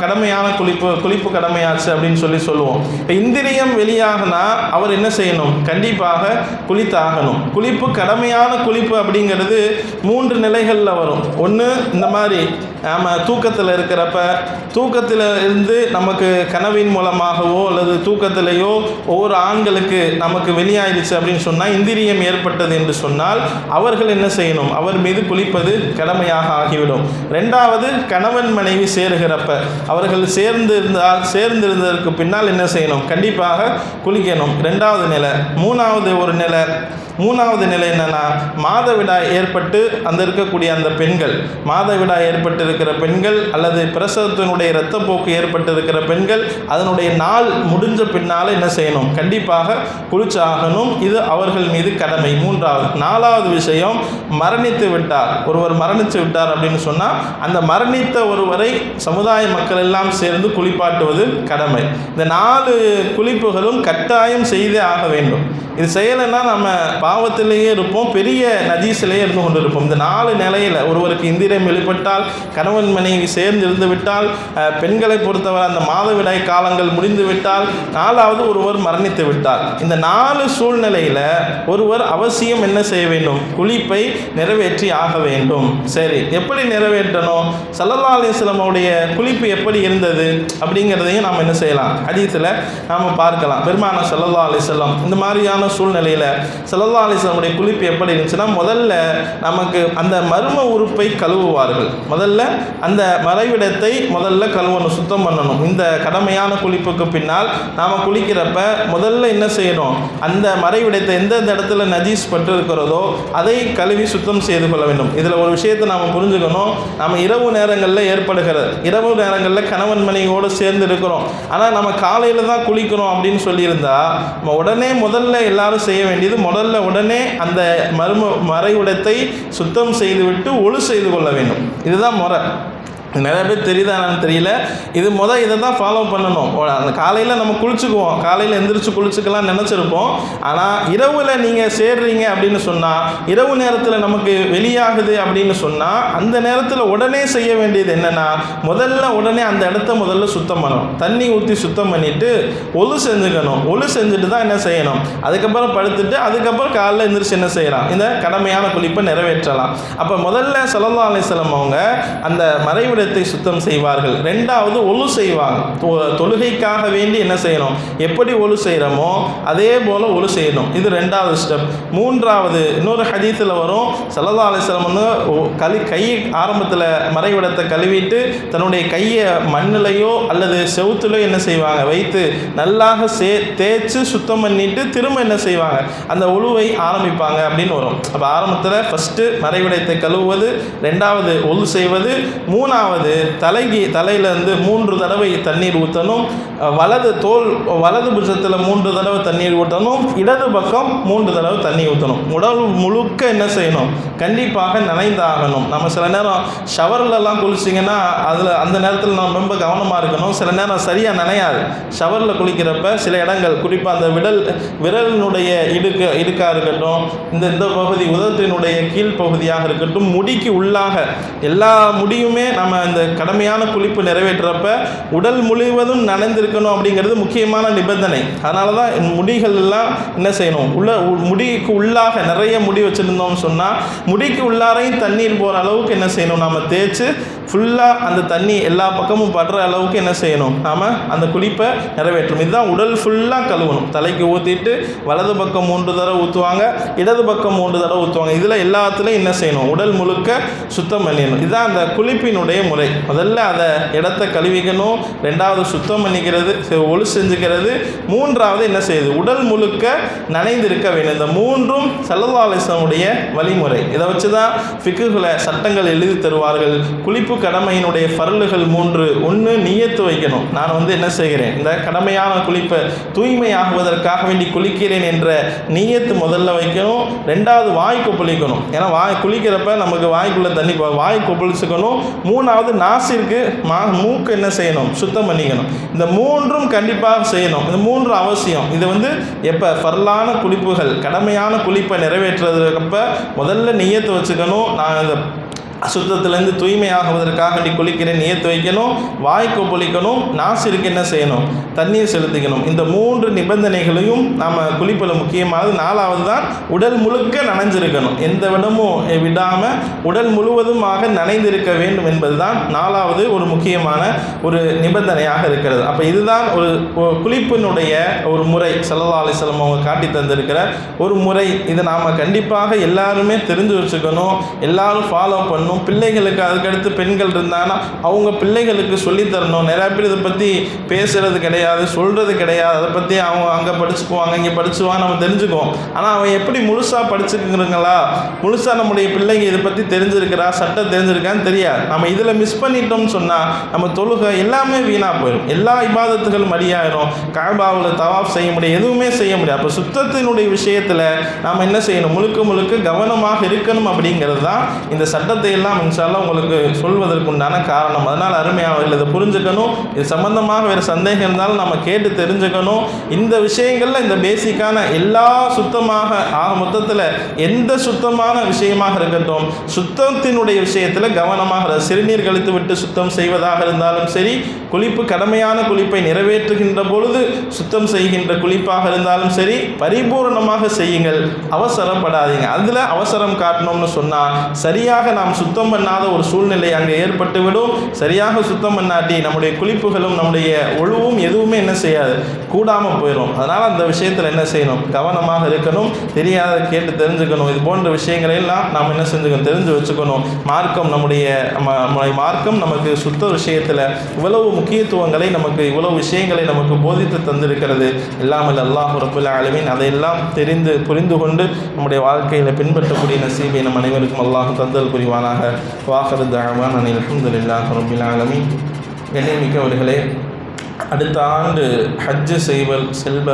A: கடமையான குளிப்பு கடமையாச்சு அப்படின்னு சொல்லுவோம். இப்போ இந்திரியம் வெளியாகனா அவர் என்ன செய்யணும், கண்டிப்பாக குளித்தாகணும். குளிப்பு கடமையான குளிப்பு அப்படிங்கிறது 3 நிலைகளில் வரும். ஒன்று, இந்த மாதிரி நாம் தூக்கத்தில் இருக்கிறப்ப, தூக்கத்தில் இருந்து நமக்கு கனவின் மூலமாகவோ அல்லது தூக்கத்திலேயோ ஒவ்வொரு ஆண்களுக்கு நமக்கு வெளியாயிடுச்சு அப்படின்னு சொன்னால், இந்திரியம் ஏற்பட்டது என்று சொன்னால் அவர்கள் என்ன செய்யணும், அவர் மீது குளிப்பது கடமையாக ஆகிவிடும். ரெண்டாவது, கணவன் மனைவி சேருகிறப்ப அவர்கள் சேர்ந்திருந்ததற்கு பின்னால் என்ன செய்யணும், கண்டிப்பாக குளிக்கணும். ரெண்டாவது நிலை. மூணாவது நிலை என்னன்னா, மாதவிடாய் ஏற்பட்டு இருக்கக்கூடிய அந்த பெண்கள், மாதவிடாய் ஏற்பட்டு இருக்கிற பெண்கள் அல்லது பிரசவத்தினுடைய இரத்தப்போக்கு ஏற்பட்டு இருக்கிற பெண்கள், அதனுடைய நாள் முடிஞ்ச பின்னால் என்ன செய்யணும், கண்டிப்பாக குளிச்சாகணும். இது அவர்கள் மீது கடமை. நாலாவது விஷயம், ஒருவர் மரணித்து விட்டார் அப்படின்னு சொன்னால், அந்த மரணித்த ஒருவரை சமுதாய மக்கள் எல்லாம் சேர்ந்து குளிப்பாட்டுவது கடமை. இந்த 4 குளிப்புகளும் கட்டாயம் செய்தே ஆக வேண்டும். இது செய்யலைன்னா நம்ம பாவத்திலேயே இருப்போம், பெரிய நஜீஸிலேயே இருந்து கொண்டு இருப்போம். இந்த 4 நிலையில் ஒருவருக்கு இந்திரியம் வெளிப்பட்டால், கணவன் மனைவி சேர்ந்து இருந்து விட்டால், பெண்களை பொறுத்தவரை அந்த மாதவிடாய் காலங்கள் முடிந்து விட்டால், 4வது ஒருவர் மரணித்து விட்டால், இந்த 4 சூழ்நிலையில் ஒருவர் அவசியம் என்ன செய்ய வேண்டும், குளிப்பை நிறைவேற்றி ஆக வேண்டும். சரி, எப்படி நிறைவேற்றணும், ஸல்லல்லாஹு அலைஹி வஸல்லம் உடைய குளிப்பு எப்படி இருந்தது அப்படிங்கிறதையும் நாம் என்ன செய்யலாம், ஹதீஸில் நாம் பார்க்கலாம். பெருமானார் ஸல்லல்லாஹு அலைஹி வஸல்லம் இந்த மாதிரியான சூழ்நிலையில் ஸல்லல்லாஹு அலைஹி வஸல்லம் உடைய குளிப்பு எப்படி இருந்துச்சுன்னா, முதல்ல நமக்கு அந்த மர்ம உறுப்பை கழுவுவார்கள். முதல்ல அந்த மறைவிடத்தை கழுவணும், சுத்தம் பண்ணணும். இந்த கடமையான குளிப்புக்கு பின்னால் நாம் குளிக்கிறப்ப முதல்ல என்ன செய்யணும், அந்த மறைவிடத்தை எந்தெந்த இடத்துல நஜீஸ் பட்டு இருக்கிறதோ அதை கழுவி சுத்தம் செய்து கொள்ள வேண்டும். இதில் ஒரு விஷயத்தை நாம் புரிஞ்சுக்கணும். நம்ம இரவு நேரங்களில் கணவன் மனைவியோடு சேர்ந்து இருக்கிறோம், ஆனால் நம்ம காலையில் தான் குளிக்கிறோம் அப்படின்னு சொல்லியிருந்தா, நம்ம முதல்ல எல்லாரும் செய்ய வேண்டியது உடனே அந்த மறைவிடத்தை சுத்தம் செய்துவிட்டு ஒழு செய்து கொள்ள வேண்டும். இதுதான் முறை. நிறைய பேர் தெரியுதானு தெரியல. இதை தான் ஃபாலோ பண்ணணும். அந்த காலையில் நம்ம குளிச்சுக்குவோம், காலையில் எந்திரிச்சு குளிச்சுக்கலாம் நினச்சிருப்போம். ஆனால் இரவில் நீங்கள் சேர்றீங்க அப்படின்னு சொன்னால், இரவு நேரத்தில் நமக்கு வெளியாகுது அப்படின்னு சொன்னால், அந்த நேரத்தில் உடனே செய்ய வேண்டியது என்னென்னா, உடனே அந்த இடத்த சுத்தம் பண்ணணும். தண்ணி ஊற்றி சுத்தம் பண்ணிவிட்டு ஒழு செஞ்சுக்கணும். ஒழு செஞ்சுட்டு தான் என்ன செய்யணும், அதுக்கப்புறம் படுத்துட்டு அதுக்கப்புறம் காலையில் எந்திரிச்சு என்ன செய்யலாம், இந்த கடமையான குளிப்பை நிறைவேற்றலாம். அப்போ முதல்ல ஸல்லல்லாஹு அலைஹி வஸல்லம் அவங்க அந்த மறைவிட சுத்தம் செய்வார்கள். ரெண்டாவது ஒழு செய்வாங்க. தொழுகைக்காக வேண்டி என்ன செய்யணும், எப்படி ஒழு செய்கிறோமோ அதே போல ஒழு செய்யணும். இது ரெண்டாவது ஸ்டெப். மூன்றாவது, இன்னொரு ஹதீஸில் வரும், ஸல்லல்லாஹு அலைஹி வஸல்லம் கையை ஆரம்பத்தில் மறைவிடத்தை கழுவிட்டு தன்னுடைய கையை மண்ணிலையோ அல்லது செவுத்துலையோ என்ன செய்வாங்க, வைத்து நல்லாக தேய்ச்சி சுத்தம் பண்ணிட்டு திரும்ப என்ன செய்வாங்க, அந்த ஒழுவை ஆரம்பிப்பாங்க அப்படின்னு வரும். அப்போ ஆரம்பத்தில் ஃபஸ்ட்டு மறைவிடத்தை கழுவுவது, ரெண்டாவது ஒழு செய்வது, மூணாவது தலையிலேருந்து 3 தடவை தண்ணீர் ஊற்றணும். வலது புஜத்தில் 3 தடவை தண்ணீர் ஊற்றணும். இடது பக்கம் 3 தடவை தண்ணி ஊற்றணும். உடல் முழுக்க என்ன செய்யணும், கண்டிப்பாக நனைந்தாகணும். நம்ம சில நேரம் ஷவர்லலாம் குளிச்சிங்கன்னா அந்த நேரத்தில் நம்ம ரொம்ப கவனமாக இருக்கணும். சில நேரம் சரியாக நனையாது. ஷவரில் குளிக்கிறப்ப சில இடங்கள், குறிப்பாக அந்த விரலினுடைய இடுக்காக இருக்கட்டும், இந்த பகுதி உதட்டினுடைய கீழ்ப்பகுதியாக இருக்கட்டும், முடிக்கு உள்ளாக எல்லா முடியுமே நம்ம இந்த கடமையான குளிப்பு நிறைவேற்றப்ப உடல் முழுவதும் நனைந்திருக்கணும் அப்படிங்கிறது முக்கியமான நிபந்தனை. அதனால தான் முடிகள் எல்லாம் என்ன செய்யணும், முடிக்கு உள்ளாக நிறைய முடி வச்சுருந்தோம்னு சொன்னால் முடிக்கு உள்ளாரையும் தண்ணீர் போகிற அளவுக்கு என்ன செய்யணும், நம்ம தேய்ச்சி ஃபுல்லாக அந்த தண்ணி எல்லா பக்கமும் படுற அளவுக்கு என்ன செய்யணும், நாம் அந்த குளிப்பை நிறைவேற்றணும். இதுதான் உடல் ஃபுல்லாக கழுவணும். தலைக்கு ஊற்றிட்டு வலது பக்கம் 3 தடவை ஊற்றுவாங்க, இடது பக்கம் 3 தடவை ஊற்றுவாங்க. இதில் எல்லாத்துலேயும் என்ன செய்யணும், உடல் முழுக்க சுத்தம் பண்ணிடணும். இதுதான் அந்த குளிப்பினுடைய முறை. முதல்ல அதை இடத்த கழுவிக்கணும், ரெண்டாவது சுத்தம் பண்ணிக்கிறது, ஒழு செஞ்சுக்கிறது, மூன்றாவது என்ன செய்யுது, உடல் முழுக்க நனைந்திருக்க வேண்டும். இந்த 3ம் ஸல்லல்லாஹு அலைஹி வஸல்லம் வழிமுறை. இதை வச்சு தான் ஃபிக்ஹுல சட்டங்கள் எழுதி தருவார்கள். குளிப்பு கடமையினுடைய ஃபர்லுகள் 3. 1, நியத்து வைக்கணும். நான் என்ன செய்கிறேன், இந்த கடமையான குளிப்பை தூய்மையாகுவதற்காக வேண்டி குளிக்கிறேன் என்ற நியத்து முதல்ல வைக்கணும். ரெண்டாவது வாய் கொப்பளிக்கணும். ஏன்னா குளிக்கிறப்ப நமக்கு வாய்க்குள்ள தண்ணி வாய் கொப்பளிச்சுக்கணும். 3 மூன்றாவது நாசிற்கு மூக்கு என்ன செய்யணும், சுத்தம் பண்ணிக்கணும். இந்த மூன்றும் கண்டிப்பாக செய்யணும். இந்த மூன்று அவசியம். இது எப்போ ஃபர்லான குளிப்புகள், கடமையான குளிப்பை நிறைவேற்றுறதுக்கப்ப முதல்ல நியத்து வச்சுக்கணும். நான் இந்த அசுத்தத்திலேருந்து தூய்மையாகுவதற்காக நீ குளிக்கிறேன் நியத்து வைக்கணும். வாய்க்கு பொழிக்கணும். நாசிற்கு என்ன செய்யணும், தண்ணீர் செலுத்திக்கணும். இந்த மூன்று நிபந்தனைகளையும் நம்ம குளிப்பில் முக்கியமானது. நாலாவது தான் உடல் முழுக்க நனைஞ்சிருக்கணும். எந்த இடமும் விடாமல் உடல் முழுவதுமாக நனைந்திருக்க வேண்டும் என்பது தான் நாலாவது ஒரு முக்கியமான ஒரு நிபந்தனையாக இருக்கிறது. அப்போ இதுதான் ஒரு குளிப்பினுடைய ஒரு முறை. ஸல்லல்லாஹு அலைஹி வஸல்லம் அவங்க காட்டி தந்திருக்கிற ஒரு முறை. இதை நாம் கண்டிப்பாக எல்லாருமே தெரிஞ்சு வச்சுக்கணும், எல்லாரும் ஃபாலோ பண்ணணும். பிள்ளைகளுக்கு, அதுக்கடுத்து பெண்கள் இருந்தாங்கன்னா அவங்க பிள்ளைகளுக்கு சொல்லித்தரணும். நிறையா பேர் இதை பற்றி பேசுகிறது கிடையாது, சொல்கிறது கிடையாது. அதை பற்றி அவங்க அங்கே படிச்சுக்குவாங்க, இங்கே படிச்சுவாங்க, நம்ம தெரிஞ்சுக்குவோம். ஆனால் அவன் எப்படி முழுசாக படிச்சுக்கிறங்களா, முழுசாக நம்முடைய பிள்ளைங்க இதை பற்றி தெரிஞ்சிருக்கிறா, சட்டம் தெரிஞ்சிருக்கான்னு தெரியாது. நம்ம இதில் மிஸ் பண்ணிட்டோம்னு சொன்னால் நம்ம தொழுகை எல்லாமே வீணாக போயிடும். எல்லா இபாதத்துகளும் அடியாயிரும். கஅபாவில் தவாஃப் செய்ய முடியும், எதுவுமே செய்ய முடியாது. அப்போ சுத்தத்தினுடைய விஷயத்தில் நாம் என்ன செய்யணும், முழுக்க முழுக்க கவனமாக இருக்கணும். அப்படிங்கிறது தான் இந்த சட்டத்தை எல்லாம் இன்ஷா அல்லாஹ் உங்களுக்கு சொல்வதற்குண்டான காரணம். அதனால் அருமையாக இதை புரிஞ்சுக்கணும். இது சம்பந்தமாக வேறு சந்தேகம் இருந்தாலும் நம்ம கேட்டு தெரிஞ்சுக்கணும். இந்த விஷயங்களில் இந்த பேசிக்கான எல்லா சுத்தமாக மொத்தத்தில் எந்த சுத்தமான விஷயமாக இருக்கட்டும், சுத்தத்தினுடைய விஷயத்தில் கவனமாக சிறுநீர் கழித்து விட்டு சுத்தம் செய்வதாக இருந்தாலும் சரி, குளிப்பு கடமையான குளிப்பை நிறைவேற்றுகின்ற பொழுது சுத்தம் செய்கின்ற குளிப்பாக இருந்தாலும் சரி, பரிபூர்ணமாக செய்யுங்கள், அவசரப்படாதீங்க. அதில் அவசரம் காட்டணும்னு சொன்னால் சரியாக நாம் சுத்தம் பண்ணாத ஒரு சூழ்நிலை அங்கே ஏற்பட்டுவிடும். சரியாக சுத்தம் பண்ணாட்டி நம்முடைய குளிப்புகளும் நம்முடைய ஒழுவும் எதுவுமே என்ன செய்யாது, கூடாமல் போயிடும். அதனால் அந்த விஷயத்தில் என்ன செய்யணும், கவனமாக இருக்கணும். தெரியாத கேட்டு தெரிஞ்சுக்கணும். இது போன்ற விஷயங்களை எல்லாம் நாம் என்ன செஞ்சுக்கணும், தெரிஞ்சு வச்சுக்கணும். மார்க்கம் நம்முடைய மார்க்கம் நமக்கு சுத்த விஷயத்தில் இவ்வளவு முக்கியத்துவங்களை, நமக்கு இவ்வளவு விஷயங்களை நமக்கு போதித்து தந்திருக்கிறது. இல்லாமல் அல்லாஹ் ரப்புல் ஆலமீன் அதையெல்லாம் தெரிந்து புரிந்து கொண்டு நம்முடைய வாழ்க்கையில் பின்பற்றக்கூடிய நசீபை நம் அனைவருக்கும் அல்லாஹ் தந்தல் புரிவானாக. வாஹிரு தஅவானா அல்ஹம்துலில்லாஹி ரப்பில் ஆலமீன். கண்ணியமிக்கவர்களே, அடுத்த ஆண்டு ஹஜ்ஜு செல்வ